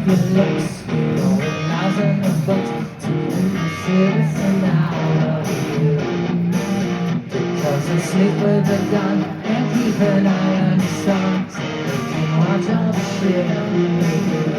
off your looks. You're going miles in the books to keep the citizen out of you. Because I sleep with a gun and keep an eye on your son, so they can watch all the shit you do.